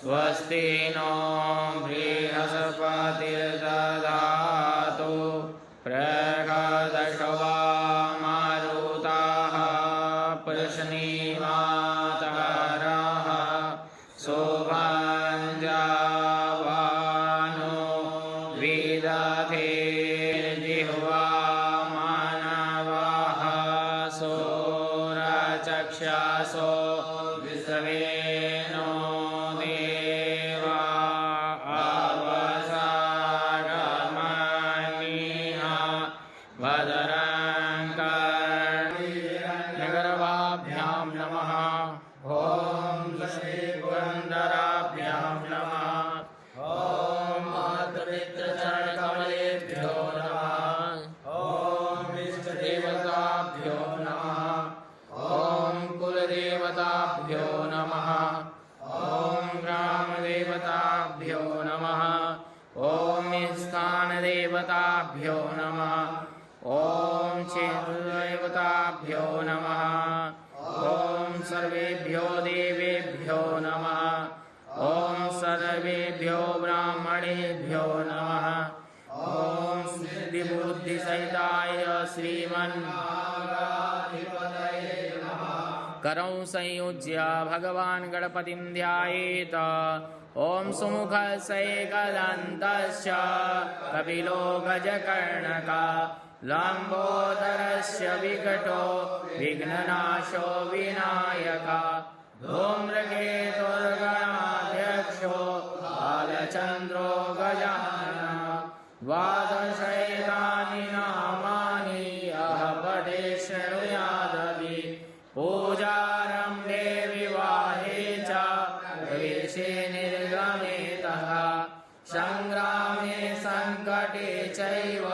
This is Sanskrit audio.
स्वस्ति नो बृहस्पतिर्दधातु प्रगदशवा मारुताः प्रश्नीमातरः शोभञ्जावानो विदधेर्जिह्वा मानवाः सोरचक्षसो विश्वेनो देवा अवसागमनिः भद्रं कर्णेभिर्गर्भाभ्यां नमः। ॐ श्रीपुरन्दराभ्यां नमः। ॐ मातृपितृचरणकमलेभ्यो नमः। ॐ इष्टदेवताभ्यो नमः। ॐ कुलदेवताभ्यो नमः। ॐ ग्रामदेवताभ्यो नमः। ॐ स्थानदेवताभ्यो नमः। ॐ क्षेत्रदेवताभ्यो नमः। ॐ सर्वेभ्यो देवेभ्यो नमः। ॐ सर्वेभ्यो ब्राह्मणेभ्यो नमः। ॐ सिद्धिबुद्धिसहिताय श्रीमन्महागणाधिपतये नमः। करौ संयुज्य भगवान् गणपतिं ध्यायेत। ॐ सुमुखस्यैकदन्तस्य कपिलो गजकर्णकः लम्बोदरस्य विकटो विघ्ननाशो विनायकः धूम्रकेतुर्गणाध्यक्षो बालचन्द्रो गजाननः। द्वादशैतानि नामानि यः पठे शृणुयादपि पूजारम्भे विवाहे च प्रवेशे निर्गमे तथा संग्रामे संकटे चैव